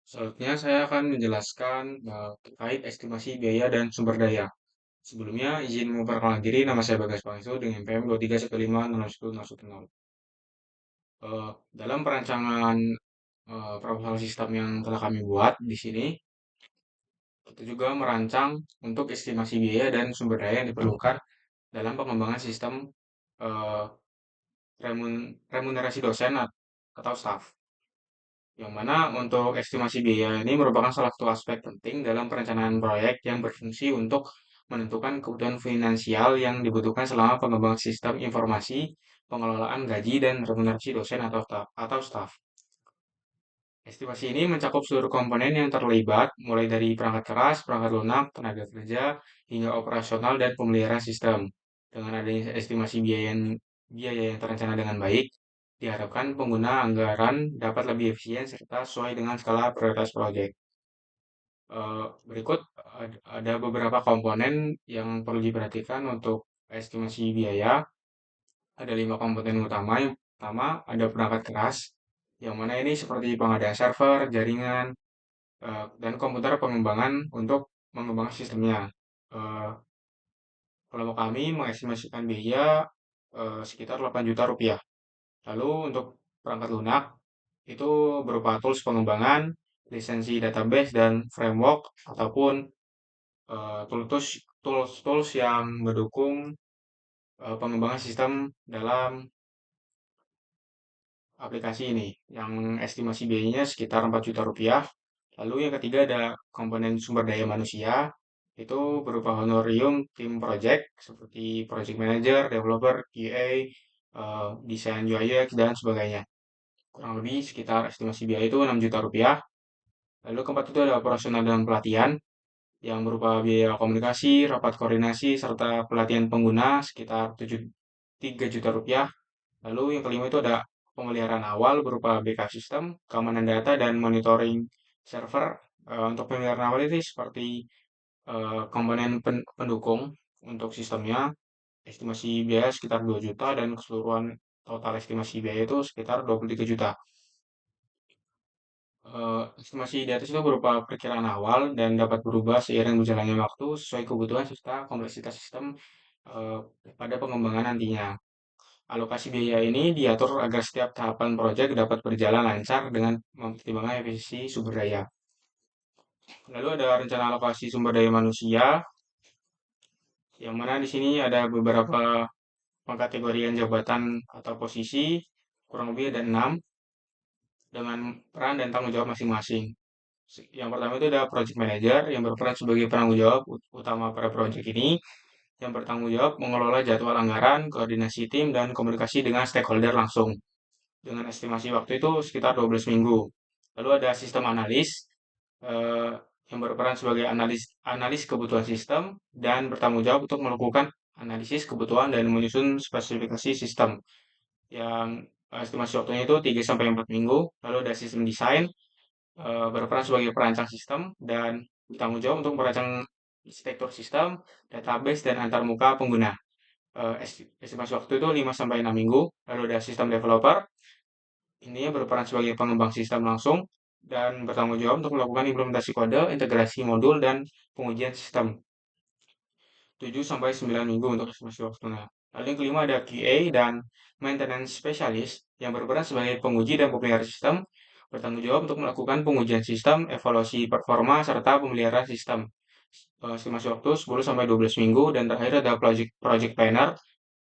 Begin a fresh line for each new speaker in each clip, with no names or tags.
Selanjutnya saya akan menjelaskan terkait estimasi biaya dan sumber daya. Sebelumnya, izin memperkenalkan diri, nama saya Bagas Pangsu dengan PM 23156010. Dalam perancangan proposal sistem yang telah kami buat di sini, kita juga merancang untuk estimasi biaya dan sumber daya yang diperlukan dalam pengembangan sistem eh, remunerasi dosen atau staf. Yang mana untuk estimasi biaya ini merupakan salah satu aspek penting dalam perencanaan proyek yang berfungsi untuk menentukan kebutuhan finansial yang dibutuhkan selama pengembangan sistem informasi, pengelolaan gaji, dan remunerasi dosen atau staf. Estimasi ini mencakup seluruh komponen yang terlibat, mulai dari perangkat keras, perangkat lunak, tenaga kerja, hingga operasional dan pemeliharaan sistem. Dengan adanya estimasi biaya yang terencana dengan baik, diharapkan pengguna anggaran dapat lebih efisien serta sesuai dengan skala prioritas proyek. Berikut ada beberapa komponen yang perlu diperhatikan untuk estimasi biaya. Ada 5 komponen utama. Yang pertama ada perangkat keras, yang mana ini seperti pengadaan server, jaringan, dan komputer pengembangan untuk mengembangkan sistemnya. Eh, Kelompok kami mengestimasikan biaya sekitar 8 juta rupiah. Lalu untuk perangkat lunak itu berupa tools pengembangan, lisensi database dan framework ataupun tools yang mendukung pengembangan sistem dalam aplikasi ini yang estimasi biayanya sekitar 4 juta rupiah. Lalu yang ketiga ada komponen sumber daya manusia, itu berupa honorium tim project seperti project manager, developer, QA, desain UI UX, dan sebagainya. Kurang lebih sekitar estimasi biaya itu 6 juta rupiah. Lalu keempat itu ada operasional dan pelatihan yang berupa biaya komunikasi, rapat koordinasi, serta pelatihan pengguna sekitar 3 juta rupiah. Lalu yang kelima itu ada pemeliharaan awal berupa backup sistem, keamanan data, dan monitoring server. Untuk pemeliharaan awal itu seperti komponen pendukung untuk sistemnya, estimasi biaya sekitar 2 juta dan keseluruhan total estimasi biaya itu sekitar 23 juta. Estimasi di atas itu berupa perkiraan awal dan dapat berubah seiring berjalannya waktu sesuai kebutuhan serta kompleksitas sistem eh, pada pengembangan nantinya. Alokasi biaya ini diatur agar setiap tahapan proyek dapat berjalan lancar dengan mempertimbangkan efisiensi sumber daya. Lalu ada rencana alokasi sumber daya manusia, yang mana di sini ada beberapa pengkategorian jabatan atau posisi, kurang lebih ada 6, dengan peran dan tanggung jawab masing-masing. Yang pertama itu ada project manager yang berperan sebagai penanggung jawab utama pada proyek ini, yang bertanggung jawab mengelola jadwal anggaran, koordinasi tim, dan komunikasi dengan stakeholder langsung. Dengan estimasi waktu itu sekitar 12 minggu. Lalu ada sistem analis eh, yang berperan sebagai analis kebutuhan sistem dan bertanggung jawab untuk melakukan analisis kebutuhan dan menyusun spesifikasi sistem yang estimasi waktunya itu 3 sampai 4 minggu. Lalu ada sistem desain berperan sebagai perancang sistem dan bertanggung jawab untuk merancang arsitektur sistem, database, dan antarmuka pengguna. Estimasi waktu itu 5 sampai 6 minggu. Lalu ada sistem developer, ini berperan sebagai pengembang sistem langsung dan bertanggung jawab untuk melakukan implementasi kode, integrasi modul, dan pengujian sistem. 7 sampai 9 minggu untuk estimasi waktunya. Lalu yang kelima ada QA dan maintenance specialist yang berperan sebagai penguji dan pemelihara sistem, bertanggung jawab untuk melakukan pengujian sistem, evaluasi performa, serta pemeliharaan sistem. Estimasi waktu 10 sampai 12 minggu, dan terakhir ada project planner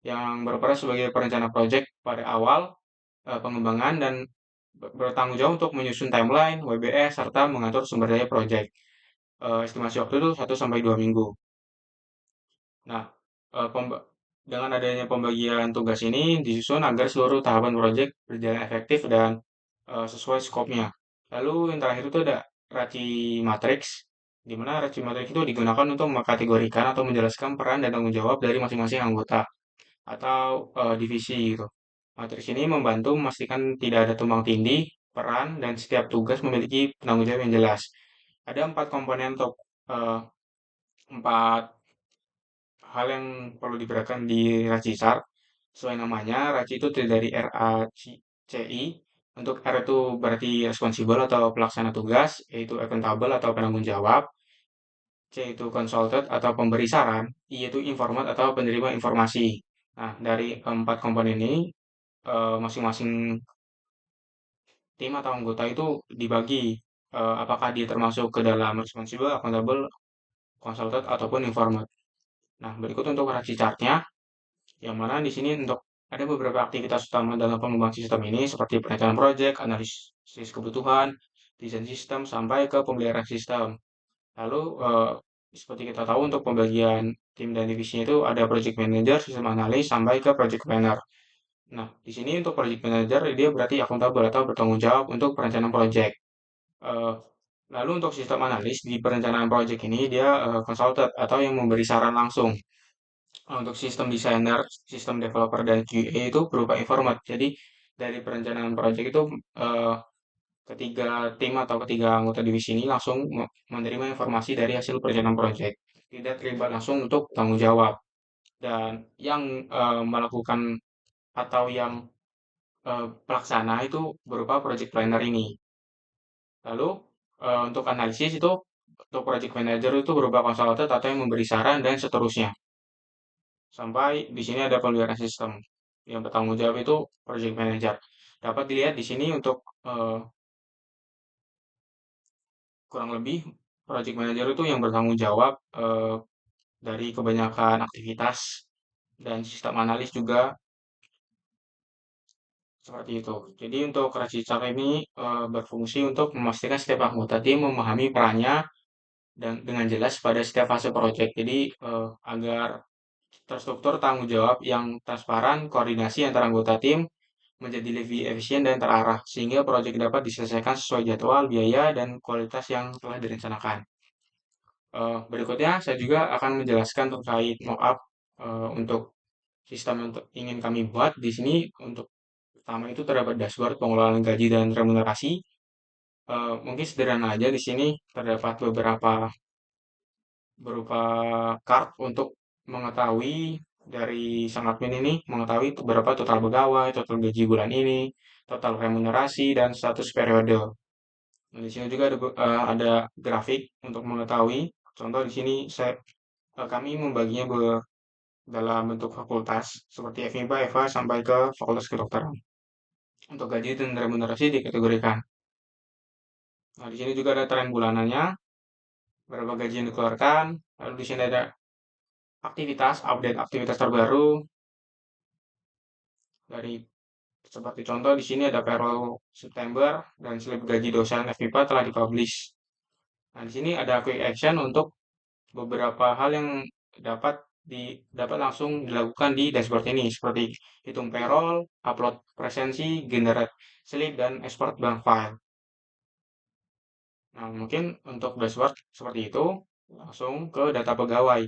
yang berperan sebagai perencana project pada awal pengembangan dan bertanggung jawab untuk menyusun timeline, WBS, serta mengatur sumber daya proyek. Estimasi waktu itu 1 sampai 2 minggu. Nah, dengan adanya pembagian tugas ini disusun agar seluruh tahapan proyek berjalan efektif dan sesuai skopnya. Lalu yang terakhir itu ada Raci Matrix, di mana Raci Matrix itu digunakan untuk mengkategorikan atau menjelaskan peran dan tanggung jawab dari masing-masing anggota atau divisi gitu. Matriks ini membantu memastikan tidak ada tumpang tindih, peran, dan setiap tugas memiliki penanggung jawab yang jelas. Ada 4 komponen atau eh, 4 hal yang perlu diperhatikan di Raci SAR. Sesuai namanya, Raci itu terdiri dari RACI, Untuk R itu berarti responsibel atau pelaksana tugas, E itu accountable atau penanggung jawab, C itu consulted atau pemberi saran, I itu informat atau penerima informasi. Nah, dari keempat komponen ini, masing-masing tim atau anggota itu dibagi, apakah dia termasuk ke dalam responsible, accountable, consulted, ataupun informat. Nah, berikut untuk hierarchy chart-nya, yang mana di sini untuk ada beberapa aktivitas utama dalam pengembangan sistem ini, seperti perencanaan proyek, analisis kebutuhan, desain sistem, sampai ke pemeliharaan sistem. Lalu, seperti kita tahu untuk pembagian tim dan divisinya itu ada project manager, sistem analis, sampai ke project planner. Nah, di sini untuk project manager dia berarti akuntabel atau bertanggung jawab untuk perencanaan project. Eh, Lalu untuk sistem analis di perencanaan project ini dia consultant atau yang memberi saran langsung. Untuk sistem designer, sistem developer dan QA itu berupa informat. Jadi dari perencanaan project itu eh, ketiga tim atau ketiga anggota divisi ini langsung menerima informasi dari hasil perencanaan project. Tidak terlibat langsung untuk tanggung jawab. Dan yang melakukan atau yang pelaksana itu berupa project planner ini. Lalu untuk analisis itu untuk project manager itu berupa konsultan atau yang memberi saran dan seterusnya. Sampai di sini ada pemeliharaan sistem. Yang bertanggung jawab itu project manager. Dapat dilihat di sini untuk kurang lebih project manager itu yang bertanggung jawab dari kebanyakan aktivitas dan sistem analis juga seperti itu. Jadi untuk register ini berfungsi untuk memastikan setiap anggota tim memahami perannya dan dengan jelas pada setiap fase proyek. Jadi agar terstruktur tanggung jawab yang transparan, koordinasi antara anggota tim menjadi lebih efisien dan terarah sehingga proyek dapat diselesaikan sesuai jadwal, biaya, dan kualitas yang telah direncanakan. Berikutnya saya juga akan menjelaskan terkait mockup untuk sistem yang ingin kami buat. Di sini untuk pertama itu terdapat dashboard pengelolaan gaji dan remunerasi. Mungkin sederhana aja di sini terdapat beberapa berupa card untuk mengetahui dari sang admin ini mengetahui berapa total pegawai, total gaji bulan ini, total remunerasi dan status periode. Nah, di sini juga ada grafik untuk mengetahui. Contoh di sini kami membaginya dalam bentuk fakultas seperti FMIPA, EVA sampai ke fakultas kedokteran. Untuk gaji dan remunerasi dikategorikan. Nah, di sini juga ada tren bulanannya, berapa gaji yang dikeluarkan. Lalu di sini ada aktivitas, update aktivitas terbaru dari seperti contoh di sini ada payroll September dan slip gaji dosen FIPA telah dipublish. Nah, di sini ada quick action untuk beberapa hal yang dapat langsung dilakukan di dashboard ini seperti hitung payroll, upload presensi, generate slip dan export bank file. Nah, mungkin untuk dashboard seperti itu langsung ke data pegawai.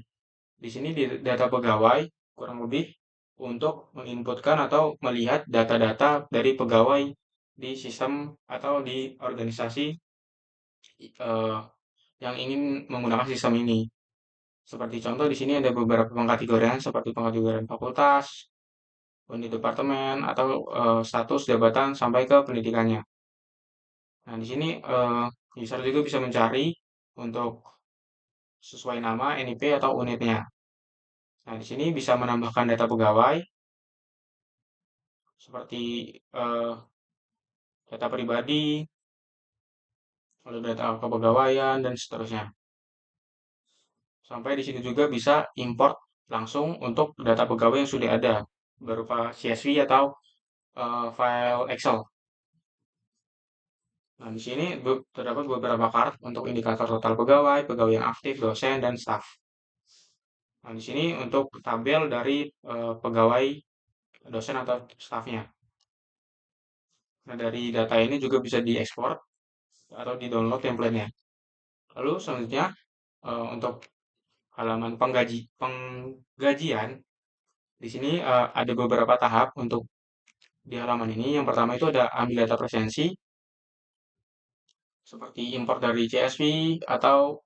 Di sini di data pegawai kurang lebih untuk menginputkan atau melihat data-data dari pegawai di sistem atau di organisasi eh, yang ingin menggunakan sistem ini. Seperti contoh di sini ada beberapa pengkategorian seperti pengkategorian fakultas, unit departemen, atau status jabatan sampai ke pendidikannya. Nah, di sini user juga bisa mencari untuk sesuai nama, NIP, atau unitnya. Nah, di sini bisa menambahkan data pegawai seperti eh, data pribadi, lalu data kepegawaian, dan seterusnya. Sampai di sini juga bisa import langsung untuk data pegawai yang sudah ada, berupa CSV atau file Excel. Nah, di sini terdapat beberapa chart untuk indikator total pegawai, pegawai yang aktif, dosen, dan staf. Nah, di sini untuk tabel dari pegawai, dosen, atau stafnya. Nah, dari data ini juga bisa diekspor atau di-download template-nya. Lalu selanjutnya untuk halaman penggajian di sini ada beberapa tahap untuk di halaman ini. Yang pertama itu ada ambil data presensi seperti import dari CSV atau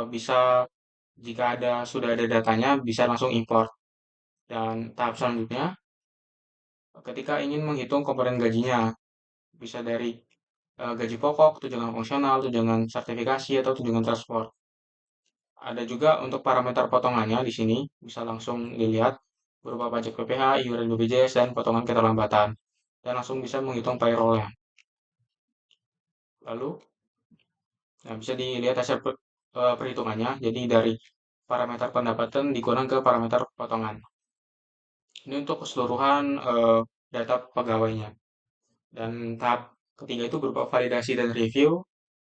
bisa jika sudah ada datanya bisa langsung import. Dan tahap selanjutnya ketika ingin menghitung komponen gajinya. bisa dari gaji pokok, tunjangan fungsional, tunjangan sertifikasi, atau tunjangan transport. Ada juga untuk parameter potongannya di sini, bisa langsung dilihat berupa pajak PPh, iuran BPJS, dan potongan keterlambatan. Dan langsung bisa menghitung payroll-nya. Lalu, nah, bisa dilihat hasil perhitungannya. Jadi dari parameter pendapatan dikurang ke parameter potongan. Ini untuk keseluruhan data pegawainya. Dan tahap ketiga itu berupa validasi dan review.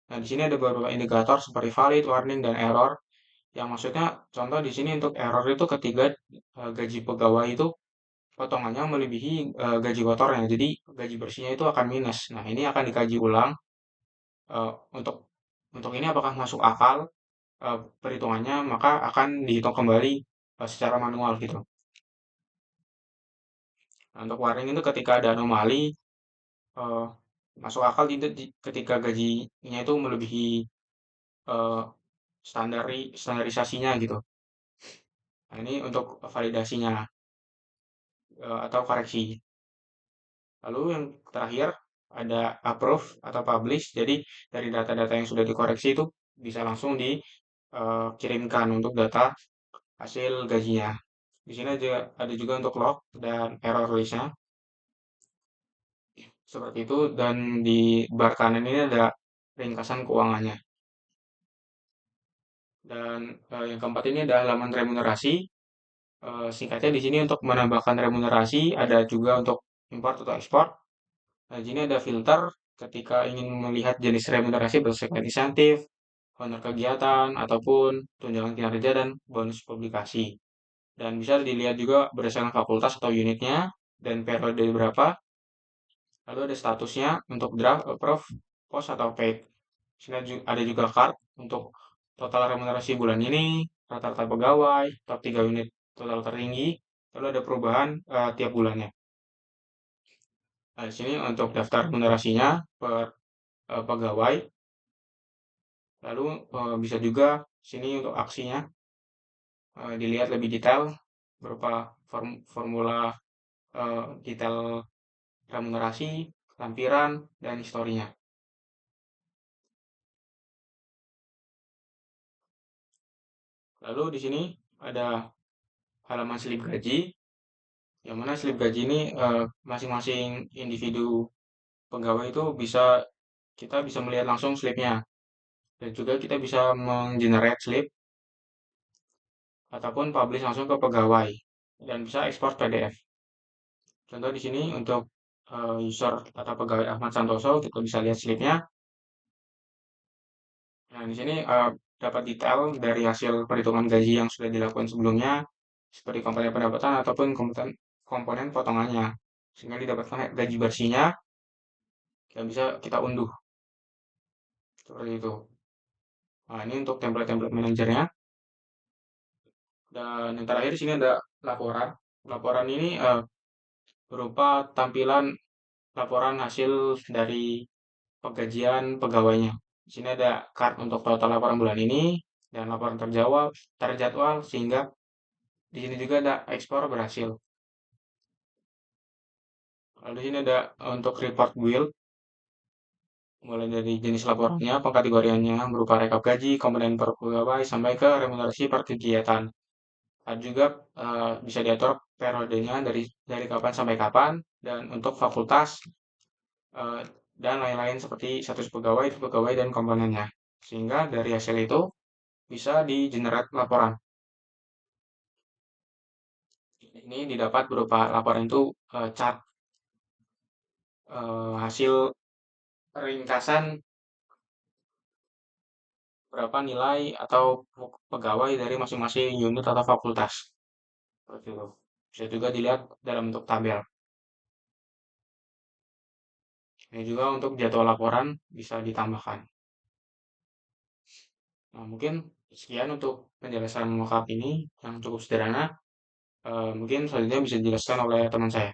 Nah, di sini ada beberapa indikator seperti valid, warning, dan error. Yang maksudnya, contoh di sini untuk error itu ketika gaji pegawai itu potongannya melebihi gaji kotornya. Jadi gaji bersihnya itu akan minus. Nah, ini akan dikaji ulang eh, untuk ini apakah masuk akal perhitungannya, maka akan dihitung kembali secara manual gitu. Nah, untuk warning itu ketika ada anomali eh, masuk akal tidak ketika gajinya itu melebihi eh, standarisasinya gitu. Nah, ini untuk validasinya atau koreksi. Lalu yang terakhir ada approve atau publish. Jadi dari data-data yang sudah dikoreksi itu bisa langsung dikirimkan untuk data hasil gajinya. Di sini ada juga untuk log dan error listnya seperti itu, dan di bar kanan ini ada ringkasan keuangannya. Dan yang keempat ini ada halaman remunerasi. Singkatnya di sini untuk menambahkan remunerasi, ada juga untuk import atau ekspor. Nah, di sini ada filter ketika ingin melihat jenis remunerasi berdasarkan insentif, honor kegiatan, ataupun tunjangan kinerja dan bonus publikasi. Dan bisa dilihat juga berdasarkan fakultas atau unitnya dan periode berapa. Lalu ada statusnya untuk draft, approve, post, atau paid. Sini ada juga card untuk total remunerasi bulan ini, rata-rata pegawai, top 3 unit total tertinggi, lalu ada perubahan tiap bulannya. Nah, di sini untuk daftar remunerasinya per pegawai, lalu bisa juga sini untuk aksinya dilihat lebih detail berupa formula detail remunerasi, lampiran, dan historinya. Lalu di sini ada halaman slip gaji, yang mana slip gaji ini masing-masing individu pegawai itu kita bisa melihat langsung slipnya, dan juga kita bisa menggenerate slip ataupun publish langsung ke pegawai dan bisa ekspor PDF. Contoh di sini untuk user atau pegawai Ahmad Santoso, kita bisa lihat slipnya. Nah, di sini dapat detail dari hasil perhitungan gaji yang sudah dilakukan sebelumnya, seperti komponen pendapatan ataupun komponen potongannya. Sehingga didapatkan gaji bersihnya dan bisa kita unduh seperti itu. Nah, ini untuk template-template manajernya. Dan yang terakhir di sini ada laporan. Laporan ini berupa tampilan laporan hasil dari penggajian pegawainya. Di sini ada card untuk total laporan bulan ini dan laporan terjadwal, sehingga di sini juga ada ekspor berhasil. Lalu di sini ada untuk report build, mulai dari jenis laporannya, pengkategoriannya berupa rekap gaji, komponen per pegawai, sampai ke remunerasi per kegiatan. Ada juga bisa diatur periodenya dari kapan sampai kapan, dan untuk fakultas eh, dan lain-lain seperti status pegawai, dan komponennya. Sehingga dari hasil itu bisa di-generate laporan. Ini didapat berupa laporan itu chart hasil ringkasan berapa nilai atau pegawai dari masing-masing unit atau fakultas. Seperti itu. Bisa juga dilihat dalam bentuk tabel. Ini juga untuk jadwal laporan bisa ditambahkan. Nah, mungkin sekian untuk penjelasan lengkap ini yang cukup sederhana. Mungkin selanjutnya bisa dijelaskan oleh teman saya.